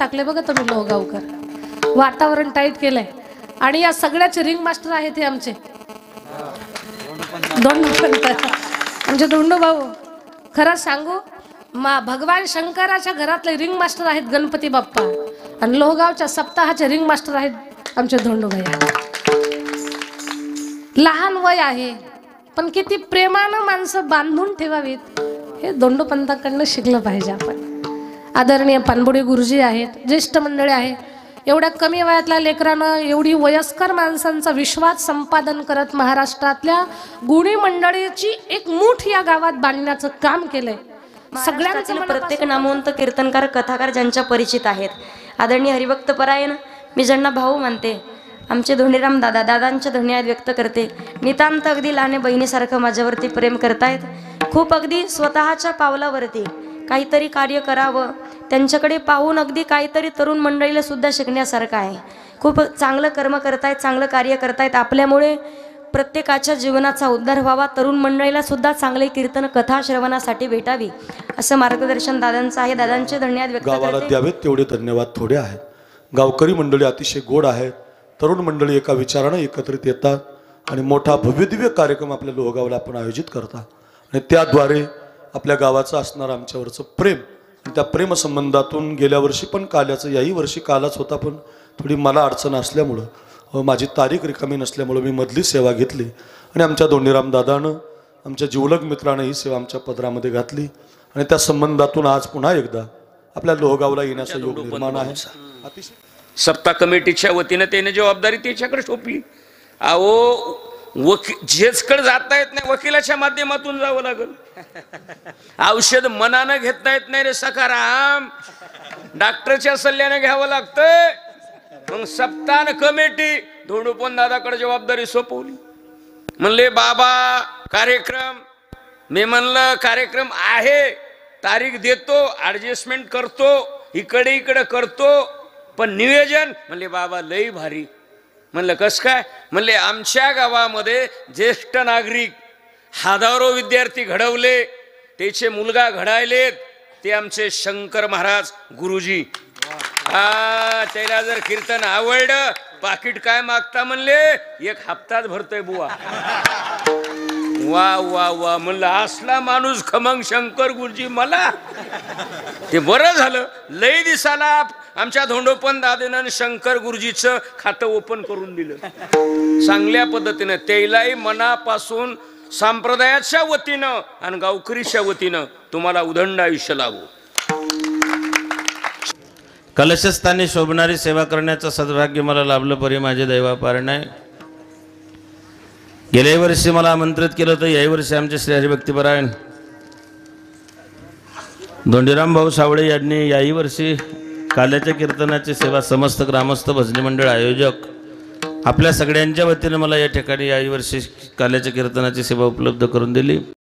टाकले बघा तुम्ही लोहगावकर, वातावरण टाईट केलंय. आणि या सगळ्याचे रिंग मास्टर आहेत हे आमचे आमचे धोंडू भाऊ. खरं सांगू, भगवान शंकराच्या घरातले रिंग मास्टर आहेत गणपती बाप्पा, आणि लोहगावच्या सप्ताहाचे रिंग मास्टर आहेत आमचे धोंडू भैया. लहान वय आहे पण किती प्रेमानं माणसं बांधून ठेवावीत हे धोंडोपंतांकडनं शिकलं पाहिजे आपण. आदरणीय पानबुडे गुरुजी आहेत, ज्येष्ठ मंडळी आहे. एवढ्या कमी वयातल्या लेकरानं एवढी वयस्कर माणसांचा विश्वास संपादन करत महाराष्ट्रातल्या गुणी मंडळीची एक मूठ या गावात बांधण्याचं काम केलंय. सगळ्यांचं प्रत्येक नामवंत कीर्तनकार कथाकार ज्यांच्या परिचित आहेत, आदरणीय हरिभक्त परायण, मी ज्यांना भाऊ मानते, आमचे धोंडीराम दादा, दादांच्या धन्यवाद व्यक्त करते. नितांत अगदी लहान बहिणीसारखं माझ्यावरती प्रेम करतायत. खूप अगदी स्वतःच्या पावलावरती काहीतरी कार्य करावं, त्यांच्याकडे पाहून अगदी काहीतरी तरुण मंडळीला सुद्धा शिकण्यासारखं आहे. खूप चांगलं कर्म करतायत, चांगलं कार्य करतायत. आपल्यामुळे प्रत्येकाच्या जीवनाचा उद्धार व्हावा, तरुण मंडळीला सुद्धा चांगले कीर्तन कथा श्रवणासाठी भेटावी असं मार्गदर्शन दादांचं आहे. दादांचे धन्यवाद व्यक्त करते. गावाला द्यावेत तेवढे धन्यवाद थोडे आहेत. गावकरी मंडळी अतिशय गोड आहेत. तरुण मंडळी एका विचारानं एकत्रित येतात आणि मोठा भव्यदिव्य कार्यक्रम आपल्या लोहगावला आपण आयोजित करतात, आणि त्याद्वारे आपल्या गावाचं असणारं आमच्यावरचं प्रेम, आणि त्या प्रेमसंबंधातून गेल्या वर्षी पण काल्याचं, याही वर्षी कालाच होता, पण थोडी मला अडचण असल्यामुळं, माझी तारीख रिकामी नसल्यामुळं मी मधली सेवा घेतली, आणि आमच्या धोंडीराम दादानं, आमच्या जिवलग मित्रानं ही सेवा आमच्या पदरामध्ये घातली, आणि त्या संबंधातून आज पुन्हा एकदा आपल्या लोहगावला येण्याचा योग निर्माण आहे. अतिशय सप्ताह कमिटीच्या वतीनं त्याने जबाबदारी त्याच्याकडे सोपली. अहो जेचकडे जाता येत नाही, वकिलाच्या माध्यमातून जावं लागल. औषध मनानं घेता येत नाही रे सखाराम, डॉक्टरच्या सल्ल्याने घ्यावं लागतंय. मग सप्ताह कमिटी धोंडूपंत दादाकडे जबाबदारी सोपवली. म्हणले बाबा कार्यक्रम, मी म्हणलं कार्यक्रम आहे, तारीख देतो, ऍडजस्टमेंट करतो, इकडे इकडे करतो, पण नियोजन म्हणले बाबा लई भारी. म्हणलं कस काय? म्हणले आमच्या गावामध्ये ज्येष्ठ नागरिक हजारो विद्यार्थी घडवले, त्याचे मुलगा घडायलेत, ते आमचे शंकर महाराज गुरुजी. त्याला जर कीर्तन आवडलं, पाकिट काय मागता म्हणले, एक हप्ताच भरतोय बुवा. वा वा वा म्हणलं असला माणूस खमंग शंकर गुरुजी मला. ते बरं झालं, लई दिसाला आमच्या धोंडोपंत दादानं शंकर गुरुजीचं खातं ओपन करून दिलं चांगल्या पद्धतीनं. त्यालाही मनापासून संप्रदायाच्या वतीनं आणि गावकरीच्या वतीनं तुम्हाला उदंड आयुष्य लाभो. कलशस्थानी शोभणारी सेवा करण्याचं सद्भाग्य मला लाभलं, परी माझे दैवापार नाही. गेल्या वर्षी मला आमंत्रित केलं होतं, याही वर्षी आमचे श्री हरिभक्तीपरायण धोंडीराम भाऊ सावळे यांनी याही वर्षी काल्याच्या कीर्तनाची सेवा समस्त ग्रामस्थ भजनी मंडळ आयोजक आपल्या सगळ्यांच्या वतीनं मला या ठिकाणी याही वर्षी काल्याच्या कीर्तनाची सेवा उपलब्ध करून दिली.